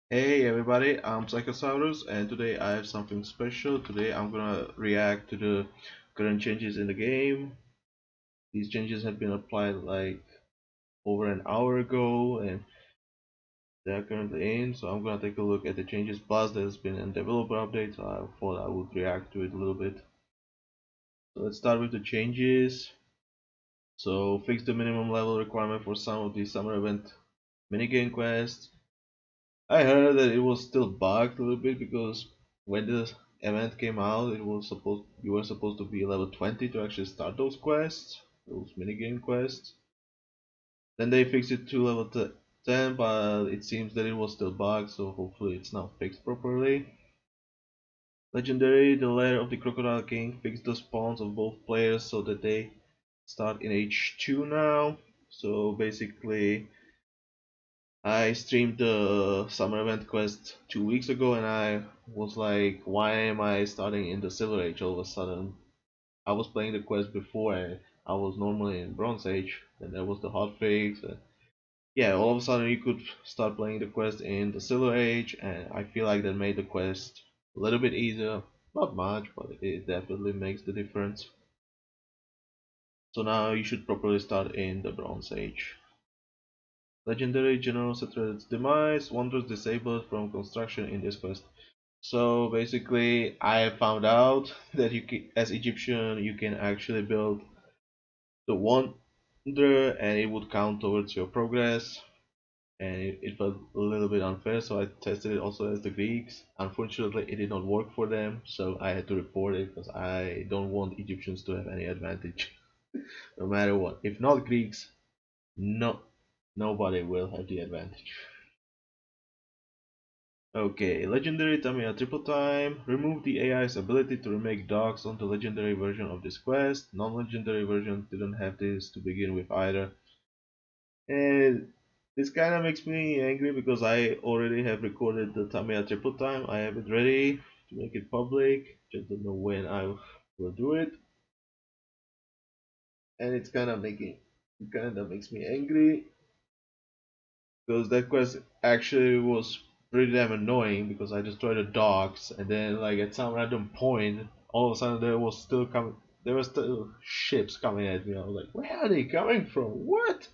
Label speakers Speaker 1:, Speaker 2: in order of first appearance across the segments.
Speaker 1: Hey everybody, I'm Psychosaurus and today I have something special. Today I'm gonna react to the current changes in the game. These changes have been applied like over an hour ago and they are currently in, so I'm gonna take a look at the changes. Plus there's been a developer update, so I thought I would react to it a little bit. So let's start with the changes. So fix the minimum level requirement for some of the summer event minigame quests. I heard that it was still bugged a little bit because when the event came out, it was supposed you were supposed to be level 20 to actually start those quests, those minigame quests. Then they fixed it to level 10, but it seems that it was still bugged, so hopefully it's now fixed properly. Legendary, the lair of the Crocodile King fixed the spawns of both players so that they start in H2 now. So basically I streamed the summer event quest 2 weeks ago and I was like, why am I starting in the Silver Age all of a sudden? I was playing the quest before and I was normally in Bronze Age, and there was the hotfix. Yeah, all of a sudden you could start playing the quest in the Silver Age, and I feel like that made the quest a little bit easier. Not much, but it definitely makes the difference. So now you should properly start in the Bronze Age. Legendary General Setred's demise, wonders disabled from construction in this quest. So basically, I found out that as Egyptian, you can actually build the wonder, and it would count towards your progress. And it felt a little bit unfair, so I tested it also as the Greeks. Unfortunately, it did not work for them, so I had to report it because I don't want Egyptians to have any advantage, no matter what. If not Greeks, no, nobody will have the advantage. Okay, legendary Tamiya triple time. Remove the AI's ability to remake dogs on the legendary version of this quest. Non-legendary version didn't have this to begin with either. And this kind of makes me angry because I already have recorded the Tamiya triple time. I have it ready to make it public. Just don't know when I will do it. And it kind of makes me angry because that quest actually was pretty damn annoying because I destroyed the docks and then like at some random point all of a sudden there were still ships coming at me. I was like, where are they coming from? What?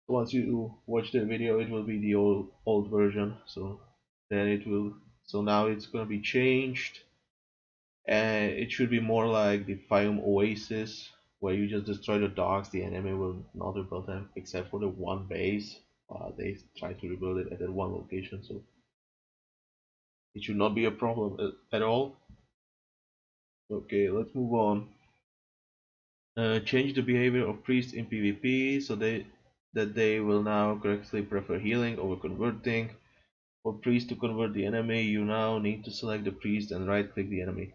Speaker 1: Once you watch the video it will be the old version, so then it will so now it's gonna be changed and it should be more like the Fayum Oasis where you just destroy the docks, the enemy will not rebuild them except for the one base. They try to rebuild it at that one location, so it should not be a problem at all. Okay, let's move on. Change the behavior of priests in PvP so they will now correctly prefer healing over converting. For priest to convert the enemy, you now need to select the priest and right click the enemy.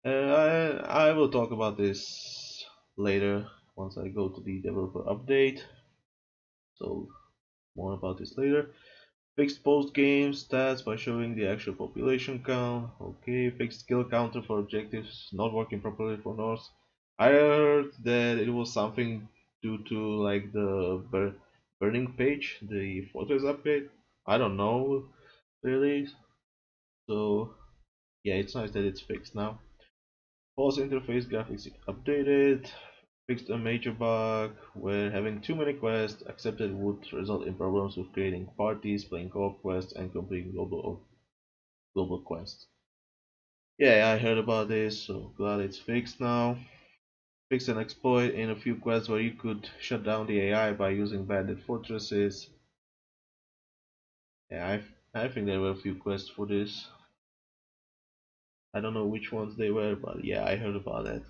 Speaker 1: I will talk about this later once I go to the developer update. So more about this later. Fixed post game stats by showing the actual population count. Okay, fixed kill counter for objectives not working properly for North. I heard that it was something due to like the burning page, the fortress upgrade. I don't know really. So yeah, it's nice that it's fixed now. Pause interface graphics updated. Fixed a major bug where having too many quests accepted would result in problems with creating parties, playing co-op quests, and completing global quests. Yeah, I heard about this, so glad it's fixed now. Fixed an exploit in a few quests where you could shut down the AI by using banded fortresses. Yeah, I think there were a few quests for this. I don't know which ones they were, but yeah, I heard about that.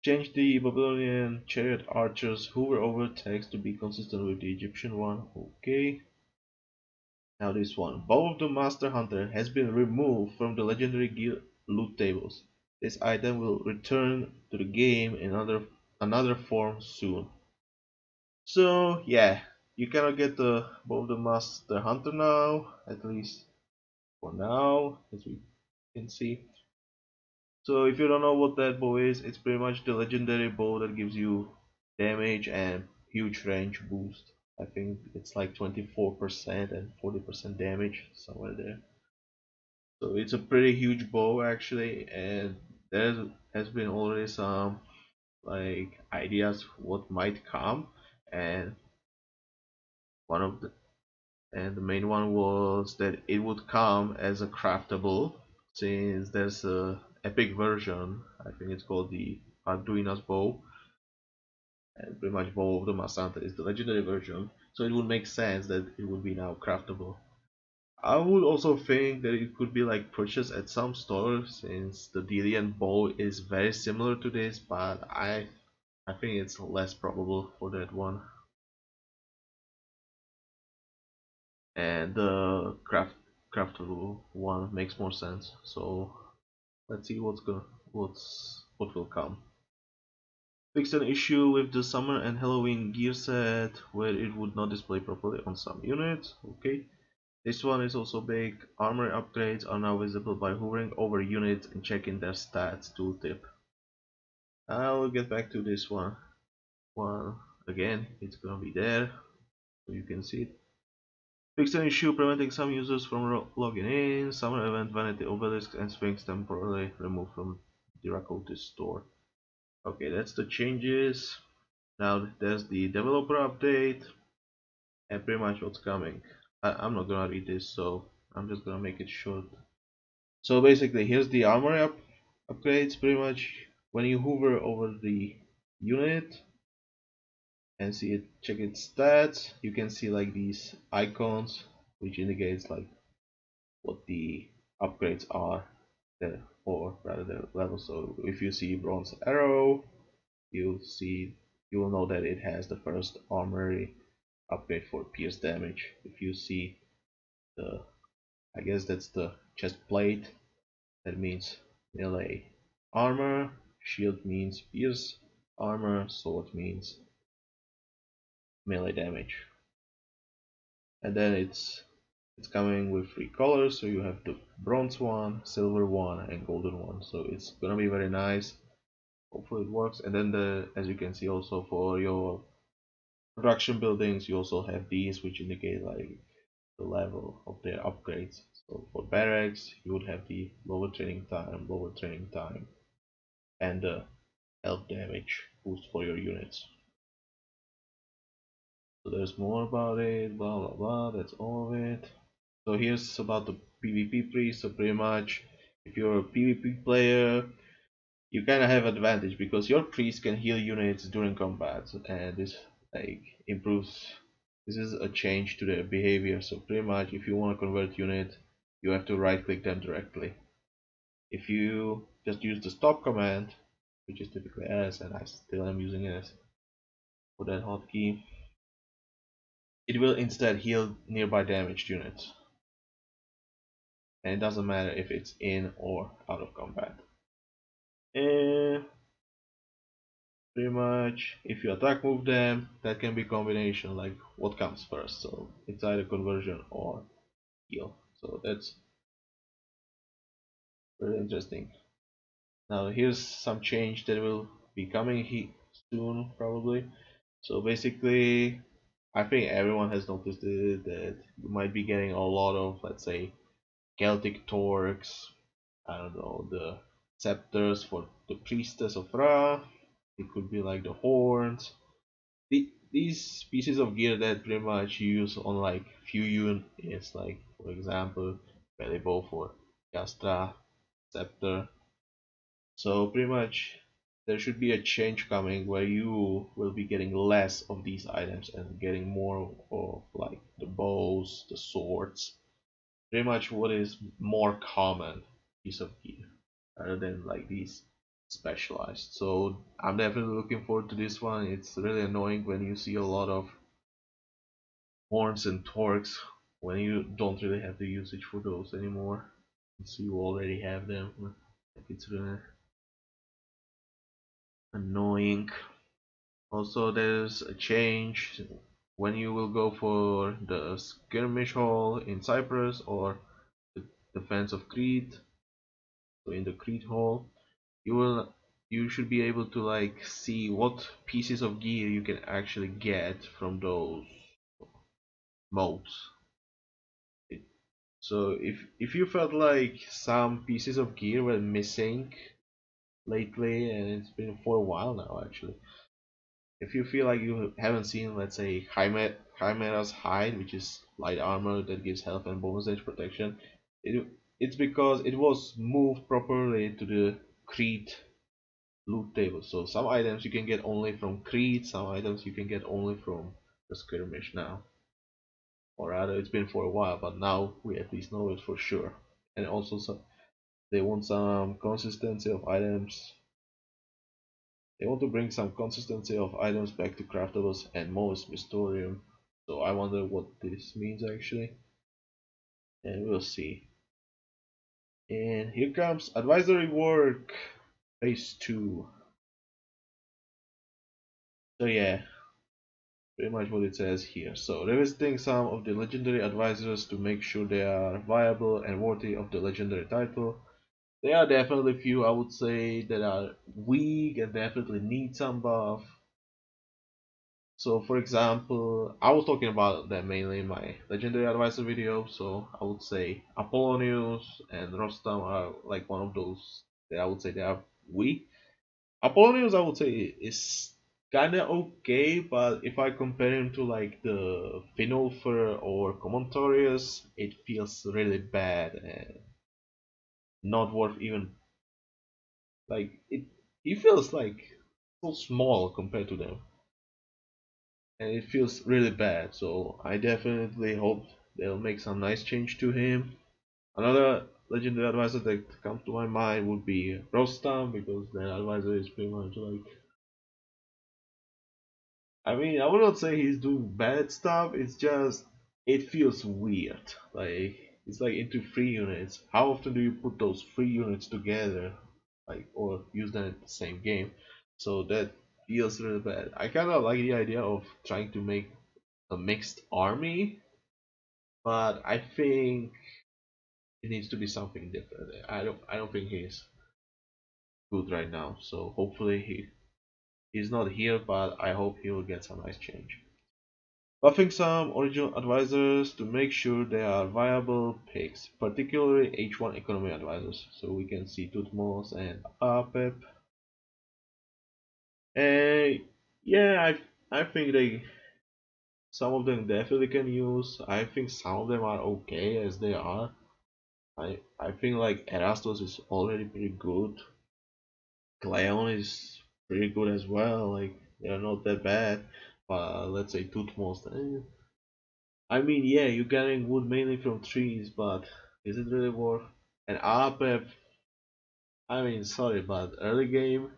Speaker 1: Change the Babylonian chariot archers hover over text to be consistent with the Egyptian one. Okay. Now this one. Bow of the Master Hunter has been removed from the legendary gear loot tables. This item will return to the game in another form soon. So yeah, you cannot get the Bow of the Master Hunter now, at least for now, as we can see. So if you don't know what that bow is, it's pretty much the legendary bow that gives you damage and huge range boost. I think it's like 24% and 40% damage somewhere there. So it's a pretty huge bow actually, and there has been already some like ideas what might come, and one of the the main one was that it would come as a craftable, since there's a epic version. I think it's called the Arduino's bow, and pretty much bow of the Masanta is the legendary version. So it would make sense that it would be now craftable. I would also think that it could be like purchased at some store, since the Delian bow is very similar to this, but I think it's less probable for that one. And the craftable one makes more sense. So let's see what will come. Fixed an issue with the summer and Halloween gear set where it would not display properly on some units. Okay. This one is also big. Armor upgrades are now visible by hovering over units and checking their stats tooltip. I will get back to this one. Well, again, it's gonna be there, so you can see it. Fixed an issue preventing some users from logging in. Summer event vanity obelisk and sphinx temporarily removed from the Rakotis store. Okay, that's the changes. Now there's the developer update and pretty much what's coming. I'm not gonna read this, so I'm just gonna make it short. So basically, here's the armor upgrades. Pretty much, when you hover over the unit and see it, check its stats, you can see like these icons, which indicates like what the upgrades are there for, rather than level. So if you see bronze arrow, you will know that it has the first armory upgrade for pierce damage. If you see the, I guess that's the chest plate, that means melee armor, shield means pierce armor, sword means melee damage. And then it's coming with three colors, so you have the bronze one, silver one, and golden one. So it's gonna be very nice. Hopefully it works. And then as you can see also for your production buildings, you also have these which indicate like the level of their upgrades. So for barracks, you would have the lower training time, and the health damage boost for your units. So there's more about it, blah blah blah, that's all of it. So here's about the PvP priest. So pretty much, if you're a PvP player, you kind of have advantage because your priest can heal units during combat, and this like improves. This is a change to their behavior. So pretty much, if you want to convert unit, you have to right click them directly. If you just use the stop command, which is typically S, and I still am using S for that hotkey, it will instead heal nearby damaged units, and it doesn't matter if it's in or out of combat. And pretty much, if you attack move them, that can be combination like what comes first. So it's either conversion or heal. So that's very interesting. Now here's some change that will be coming soon probably. So basically, I think everyone has noticed it, that you might be getting a lot of, let's say, Celtic Torques, I don't know, the scepters for the priestess of Ra. It could be like the horns. These pieces of gear that pretty much you use on like few units, like for example, belly bow for Castra, scepter. So pretty much there should be a change coming where you will be getting less of these items and getting more of like the bows, the swords, pretty much what is more common piece of gear rather than like these specialized. So I'm definitely looking forward to this one. It's really annoying when you see a lot of horns and torques when you don't really have the usage for those anymore. So you already have them. Like it's really annoying. Also, there's a change when you will go for the skirmish hall in Cyprus or the defense of Crete. So in the Crete hall, you should be able to like see what pieces of gear you can actually get from those modes. It, so if you felt like some pieces of gear were missing lately, and it's been for a while now actually, if you feel like you haven't seen, let's say, Chimera's hide, which is light armor that gives health and bonus damage protection, it it's because it was moved properly to the Creed loot table. So some items you can get only from Creed, some items you can get only from the skirmish now. Or rather, it's been for a while, but now we at least know it for sure. And also, they want some consistency of items. They want to bring some consistency of items back to craftables and most Mysterium. So I wonder what this means actually, and we'll see. And here comes advisory work, phase 2. So yeah, pretty much what it says here. So revisiting some of the legendary advisors to make sure they are viable and worthy of the legendary title. There are definitely few, I would say, that are weak and definitely need some buff. So for example, I was talking about them mainly in my legendary advisor video, so I would say Apollonius and Rostam are like one of those that I would say they are weak. Apollonius I would say is kinda okay, but if I compare him to like the Finolfer or Commentorius, it feels really bad and not worth even like it. He feels like so small compared to them, and it feels really bad. So I definitely hope they'll make some nice change to him. Another legendary advisor that comes to my mind would be Rostam, because that advisor is pretty much like, I mean, I would not say he's doing bad stuff. It's just it feels weird. Like it's like into three units. How often do you put those three units together, like or use them in the same game? So that feels really bad. I kind of like the idea of trying to make a mixed army, but I think it needs to be something different. I don't think he's good right now. So hopefully he's not here, but I hope he will get some nice change. Buffing some original advisors to make sure they are viable picks, particularly H1 economy advisors. So we can see Tutmos and Apep. And yeah, I think they some of them definitely can use. I think some of them are okay as they are. I think like Erastos is already pretty good. Cleon is pretty good as well. Like they're not that bad. But let's say Tutmos. I mean, yeah, you're getting wood mainly from trees, but is it really worth? And APEP, I mean, sorry, but early game,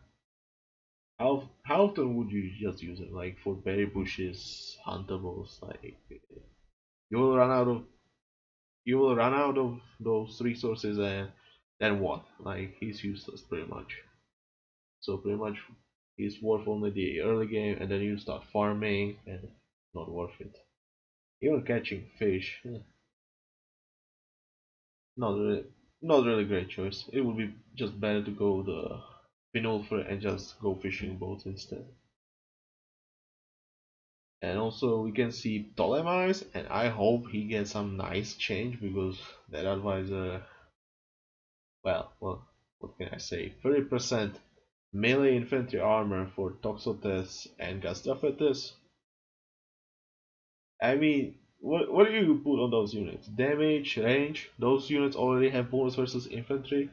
Speaker 1: how often would you just use it? Like for berry bushes, huntables, like you will run out of you will run out of those resources, and then what? Like he's useless pretty much. So pretty much he's worth only the early game, and then you start farming, and not worth it. Even catching fish, not really, not really great choice. It would be just better to go the Pinolfer and just go fishing boats instead. And also we can see Ptolemais, and I hope he gets some nice change, because that advisor, well, what can I say? 30% melee infantry armor for Toxotes and Gastaphetes. I mean, what do you put on those units? Damage, range. Those units already have bonus versus infantry.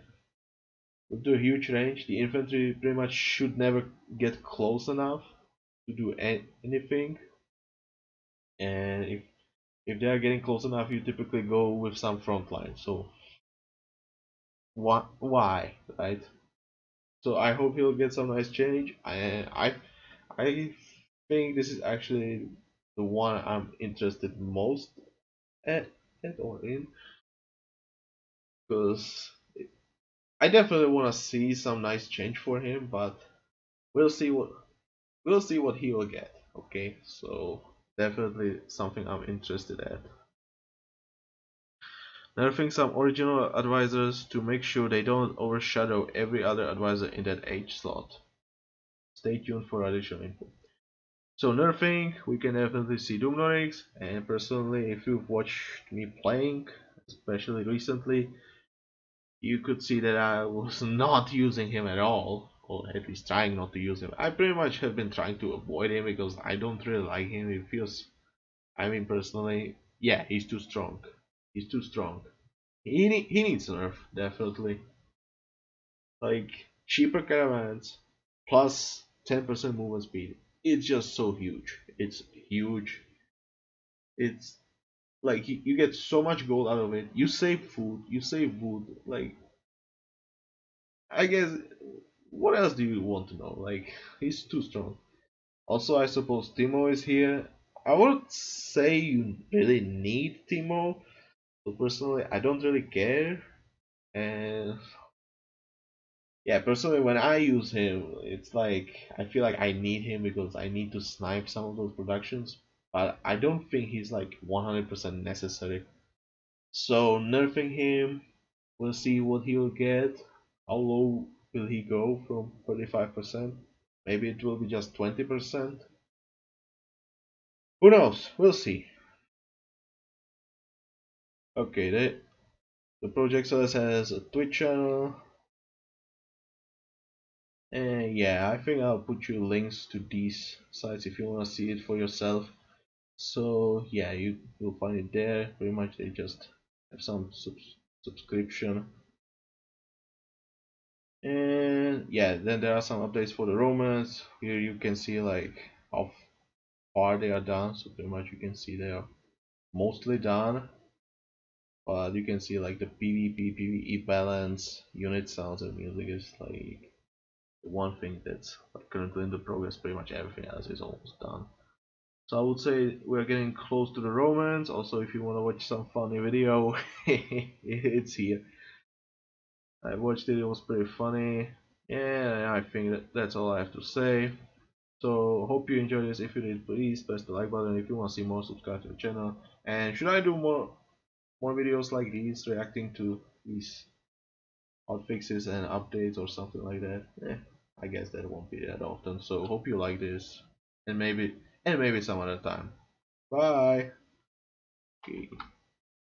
Speaker 1: With the huge range, the infantry pretty much should never get close enough to do anything. And if they are getting close enough, you typically go with some front line. So why, right? So I hope he'll get some nice change. I think this is actually the one I'm interested most at, at or in, because I definitely want to see some nice change for him, but we'll see what he will get. Okay, so definitely something I'm interested at. Nerfing some original advisors to make sure they don't overshadow every other advisor in that age slot. Stay tuned for additional info. So nerfing, we can definitely see Doomnorix, and personally, if you've watched me playing, especially recently, you could see that I was not using him at all, or at least trying not to use him. I pretty much have been trying to avoid him because I don't really like him. It feels, I mean, personally, yeah, he's too strong. He's too strong. He needs nerf, definitely. Like cheaper caravans plus 10% movement speed. It's just so huge. It's huge. It's like you get so much gold out of it. You save food. You save wood. Like I guess what else do you want to know? Like he's too strong. Also, I suppose Timo is here. I would say you really need Timo, but personally, I don't really care. And yeah, personally, when I use him, it's like I feel like I need him because I need to snipe some of those productions. But I don't think he's like 100% necessary. So nerfing him, we'll see what he'll get. How low will he go from 35%? Maybe it will be just 20%. Who knows? We'll see. Okay, the project Celeste has a Twitch channel. And yeah, I think I'll put you links to these sites if you want to see it for yourself. So yeah, you'll find it there. Pretty much they just have some subscription. And yeah, then there are some updates for the Romans. Here you can see like how far they are done. So pretty much you can see they are mostly done. But you can see like the PvP PvE balance, unit sounds and music is like the one thing that's like currently in the progress. Pretty much everything else is almost done. So I would say we're getting close to the Romans. Also, if you want to watch some funny video, it's here. I watched it, it was pretty funny. Yeah, I think that's all I have to say. So hope you enjoyed this. If you did, please press the like button. If you want to see more, subscribe to the channel. And should I do more videos like these, reacting to these hotfixes and updates or something like that? I guess that won't be that often. So hope you like this, and maybe some other time. Bye. Okay.